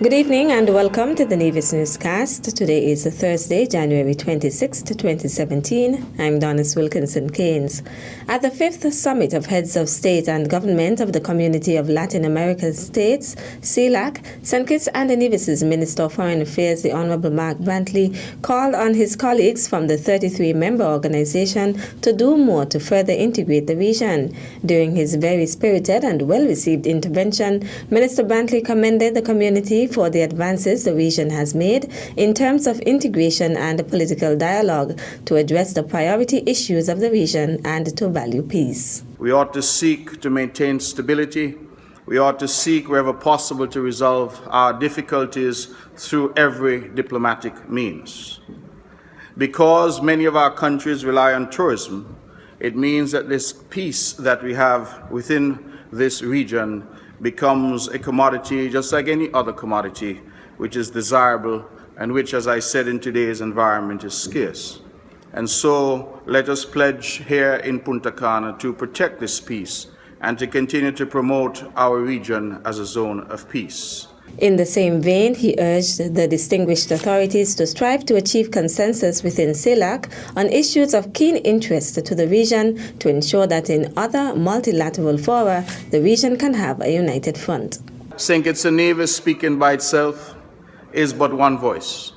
Good evening and welcome to the Nevis Newscast. Today is Thursday, January 26, 2017. I'm Donis Wilkinson-Keynes. At the 5th Summit of Heads of State and Government of the Community of Latin American States, CELAC, St. Kitts and Nevis's Minister of Foreign Affairs, the Honorable Mark Brantley, called on his colleagues from the 33-member organization to do more to further integrate the region. During his very spirited and well-received intervention, Minister Brantley commended the community for the advances the region has made in terms of integration and political dialogue to address the priority issues of the region and to value peace. We ought to seek to maintain stability. We ought to seek wherever possible to resolve our difficulties through every diplomatic means. Because many of our countries rely on tourism, it means that this peace that we have within this region becomes a commodity just like any other commodity, which is desirable and which, as I said, in today's environment is scarce. And so let us pledge here in Punta Cana to protect this peace and to continue to promote our region as a zone of peace. In the same vein, he urged the distinguished authorities to strive to achieve consensus within CELAC on issues of keen interest to the region to ensure that in other multilateral fora, the region can have a united front. St. Kitts and Nevis speaking by itself is but one voice.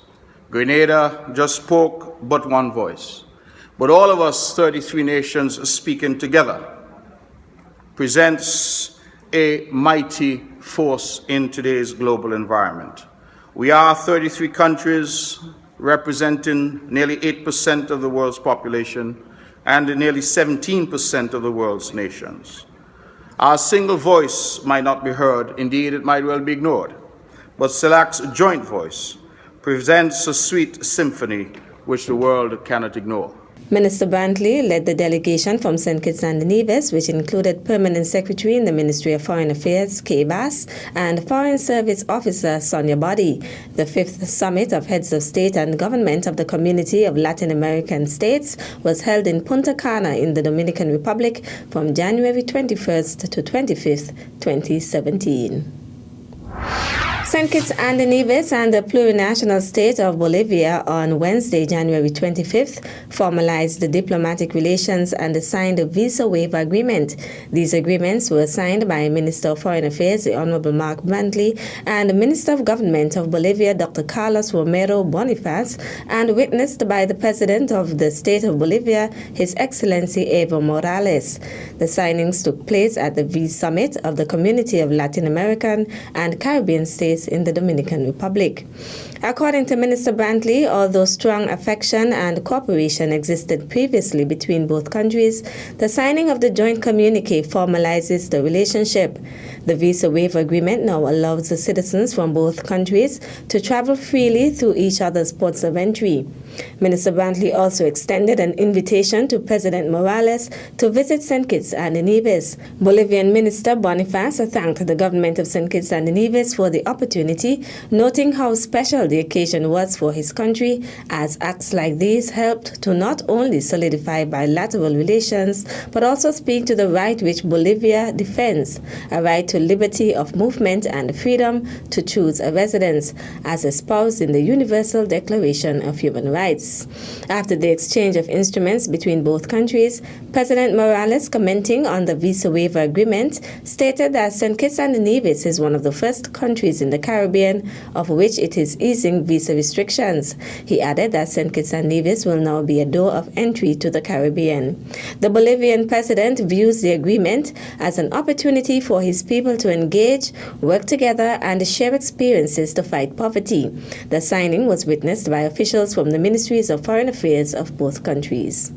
Grenada just spoke but one voice. But all of us 33 nations speaking together presents a mighty force in today's global environment. We are 33 countries representing nearly 8% of the world's population and nearly 17% of the world's nations. Our single voice might not be heard, indeed it might well be ignored, but CELAC's joint voice presents a sweet symphony which the world cannot ignore. Minister Brantley led the delegation from St. Kitts and Nevis, which included Permanent Secretary in the Ministry of Foreign Affairs, Kay Bass, and Foreign Service Officer, Sonia Body. The 5th Summit of Heads of State and Government of the Community of Latin American States was held in Punta Cana in the Dominican Republic from January 21st to 25th, 2017. St. Kitts and Nevis and the plurinational state of Bolivia on Wednesday, January 25th, formalized the diplomatic relations and signed a visa waiver agreement. These agreements were signed by Minister of Foreign Affairs, the Honorable Mark Brantley, and Minister of Government of Bolivia, Dr. Carlos Romero Boniface, and witnessed by the President of the State of Bolivia, His Excellency Evo Morales. The signings took place at the V Summit of the Community of Latin American and Caribbean States in the Dominican Republic. According to Minister Brantley, although strong affection and cooperation existed previously between both countries, the signing of the joint communique formalizes the relationship. The visa waiver agreement now allows the citizens from both countries to travel freely through each other's ports of entry. Minister Brantley also extended an invitation to President Morales to visit St. Kitts and Nevis. Bolivian Minister Boniface thanked the government of St. Kitts and Nevis for the opportunity, noting how special the occasion was for his country, as acts like these helped to not only solidify bilateral relations, but also speak to the right which Bolivia defends, a right to liberty of movement and freedom to choose a residence, as espoused in the Universal Declaration of Human Rights. After the exchange of instruments between both countries, President Morales, commenting on the visa waiver agreement, stated that St. Kitts and Nevis is one of the first countries in the Caribbean of which it is easing visa restrictions. He added that St. Kitts and Nevis will now be a door of entry to the Caribbean. The Bolivian president views the agreement as an opportunity for his people to engage, work together, and share experiences to fight poverty. The signing was witnessed by officials from the Ministries of Foreign Affairs of both countries.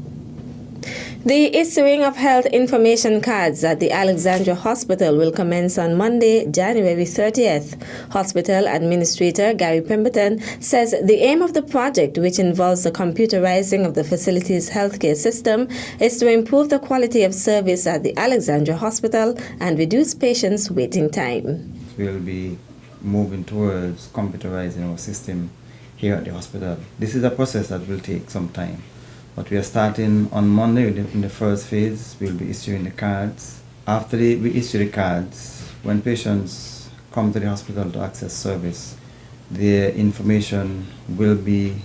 The issuing of health information cards at the Alexandra Hospital will commence on Monday, January 30th. Hospital Administrator Gary Pemberton says the aim of the project, which involves the computerizing of the facility's healthcare system, is to improve the quality of service at the Alexandra Hospital and reduce patients' waiting time. We'll be moving towards computerizing our system here at the hospital. This is a process that will take some time, but we are starting on Monday in the first phase. We'll be issuing the cards. After we issue the cards, when patients come to the hospital to access service, the information will be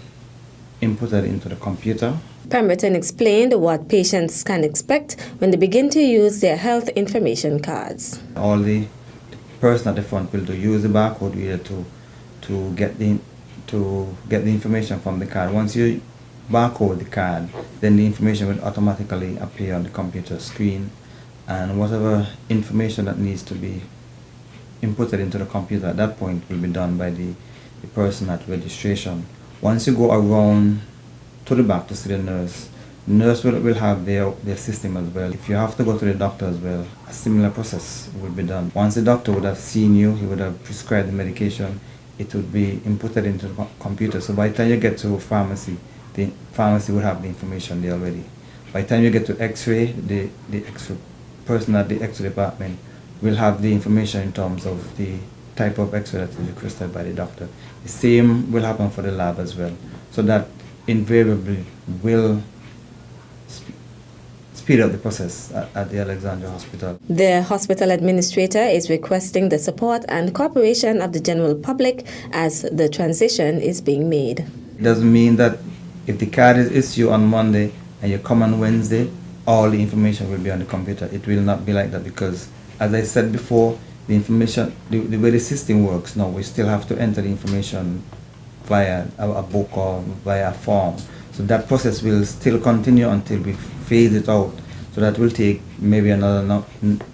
inputted into the computer. Pemberton explained what patients can expect when they begin to use their health information cards. All the person at the front will use the barcode reader to get the information from the card. Once you barcode the card, then the information will automatically appear on the computer screen, and whatever information that needs to be inputted into the computer at that point will be done by the person at registration. Once you go around to the back to see the nurse will have their system as well. If you have to go to the doctor as well, a similar process will be done. Once the doctor would have seen you, he would have prescribed the medication, it would be inputted into the computer. So by the time you get to pharmacy, the pharmacy will have the information there already. By the time you get to X-ray, the X-ray person at the X-ray department will have the information in terms of the type of X-ray that is requested by the doctor. The same will happen for the lab as well. So that invariably will speed up the process at the Alexandra Hospital. The hospital administrator is requesting the support and cooperation of the general public as the transition is being made. It doesn't mean that if the card is issued on Monday and you come on Wednesday, all the information will be on the computer. It will not be like that, because, as I said before, the information, the way the system works now, we still have to enter the information via a book or via a form. So that process will still continue until we phase it out. So that will take maybe another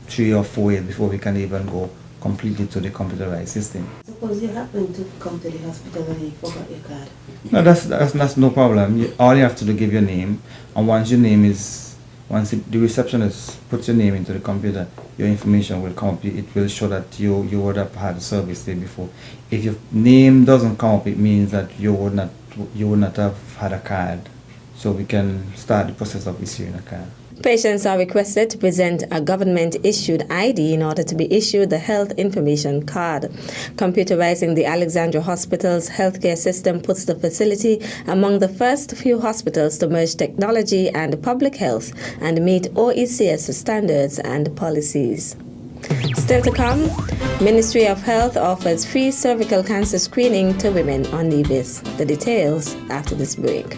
3 or 4 years before we can even go completely to the computerized system. Suppose you happen to come to the hospital and you forgot your card. No, that's no problem. All you have to do is give your name, and once the receptionist puts your name into the computer, your information will come up. It will show that you would have had a service there before. If your name doesn't come up, it means that you would not have had a card. So we can start the process of issuing a card. Patients are requested to present a government-issued ID in order to be issued the health information card. Computerizing the Alexandra Hospital's healthcare system puts the facility among the first few hospitals to merge technology and public health and meet OECS standards and policies. Still to come, Ministry of Health offers free cervical cancer screening to women on Nevis. The details after this break.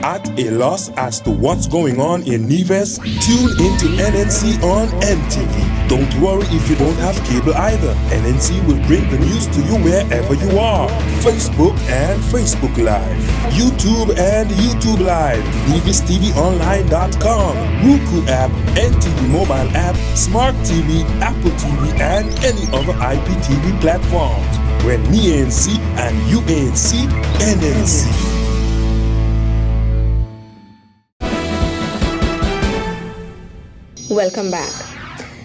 At a loss as to what's going on in Nevis? Tune into NNC on NTV. Don't worry if you don't have cable either. NNC will bring the news to you wherever you are. Facebook and Facebook Live. YouTube and YouTube Live. NevisTVOnline.com. Roku app, NTV mobile app, Smart TV, Apple TV, and any other IPTV platforms. When me ANC and you ANC, NNC. Welcome back.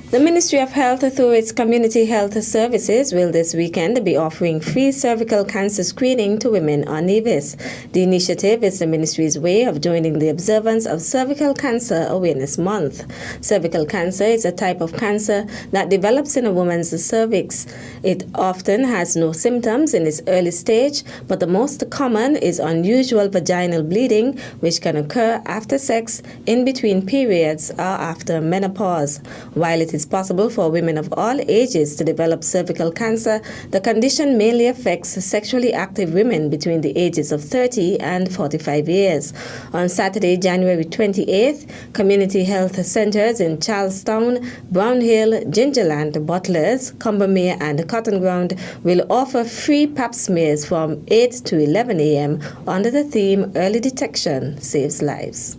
The Ministry of Health, through its community health services, will this weekend be offering free cervical cancer screening to women on Nevis. The initiative is the ministry's way of joining the observance of Cervical Cancer Awareness Month. Cervical cancer is a type of cancer that develops in a woman's cervix. It often has no symptoms in its early stage, but the most common is unusual vaginal bleeding, which can occur after sex, in between periods, or after menopause. While it is possible for women of all ages to develop cervical cancer, the condition mainly affects sexually active women between the ages of 30 and 45 years. On Saturday, January 28th, community health centers in Charlestown, Brownhill, Gingerland, Butlers, Combermere, and Cotton Ground will offer free pap smears from 8 to 11 a.m. under the theme Early Detection Saves Lives.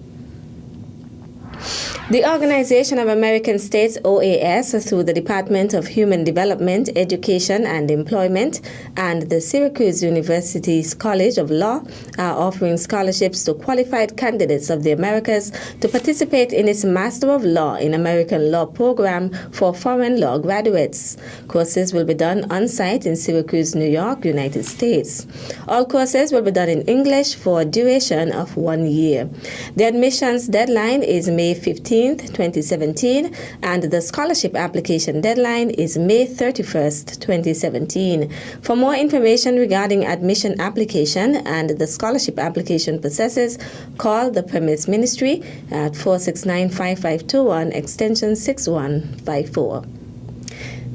The Organization of American States, OAS, through the Department of Human Development, Education and Employment and the Syracuse University's College of Law are offering scholarships to qualified candidates of the Americas to participate in its Master of Law in American Law program for foreign law graduates. Courses will be done on-site in Syracuse, New York, United States. All courses will be done in English for a duration of 1 year. The admissions deadline is May 15th, 2017, and the scholarship application deadline is May 31st, 2017. For more information regarding admission application and the scholarship application processes, call the Permits Ministry at 469-5521, extension 6154.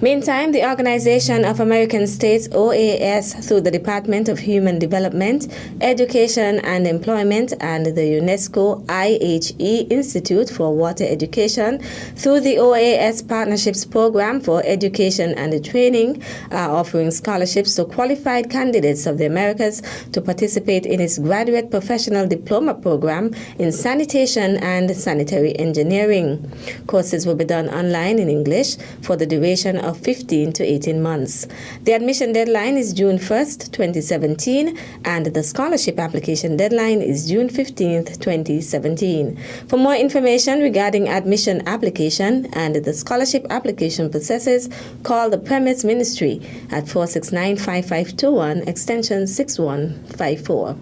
Meantime, the Organization of American States, OAS, through the Department of Human Development, Education and Employment and the UNESCO IHE Institute for Water Education, through the OAS Partnerships Program for Education and Training, are offering scholarships to qualified candidates of the Americas to participate in its graduate professional diploma program in sanitation and sanitary engineering. Courses will be done online in English for the duration of 15 to 18 months. The admission deadline is June 1st, 2017, and the scholarship application deadline is June 15th, 2017. For more information regarding admission application and the scholarship application processes, call the Premise Ministry at 469-5521, extension 6154.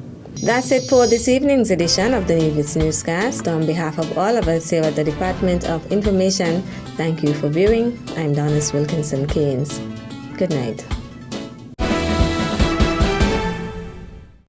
That's it for this evening's edition of the Nevis Newscast. On behalf of all of us here at the Department of Information, thank you for viewing. I'm Donis Wilkinson Keynes. Good night.